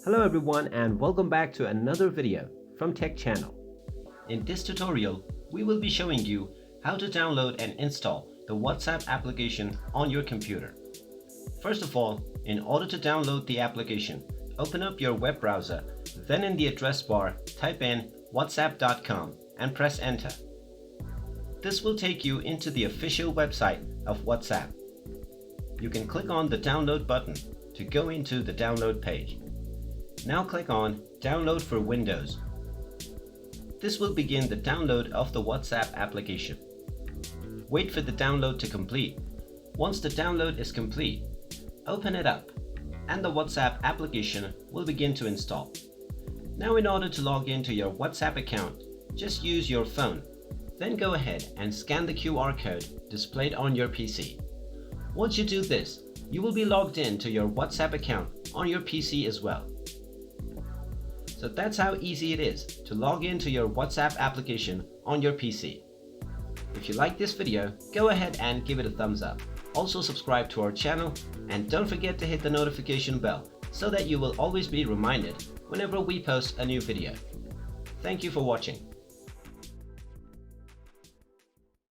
Hello everyone and welcome back to another video from Tech Channel. In this tutorial, we will be showing you how to download and install the WhatsApp application on your computer. First of all, in order to download the application, open up your web browser, then in the address bar, type in whatsapp.com and press enter. This will take you into the official website of WhatsApp. You can click on the download button to go into the download page. Now click on Download for Windows. This will begin the download of the WhatsApp application. Wait for the download to complete. Once the download is complete, open it up and the WhatsApp application will begin to install. Now in order to log into your WhatsApp account, just use your phone. Then go ahead and scan the QR code displayed on your PC. Once you do this, you will be logged in to your WhatsApp account on your PC as well. So that's how easy it is to log into your WhatsApp application on your PC. If you like this video, go ahead and give it a thumbs up. Also subscribe to our channel and don't forget to hit the notification bell so that you will always be reminded whenever we post a new video. Thank you for watching.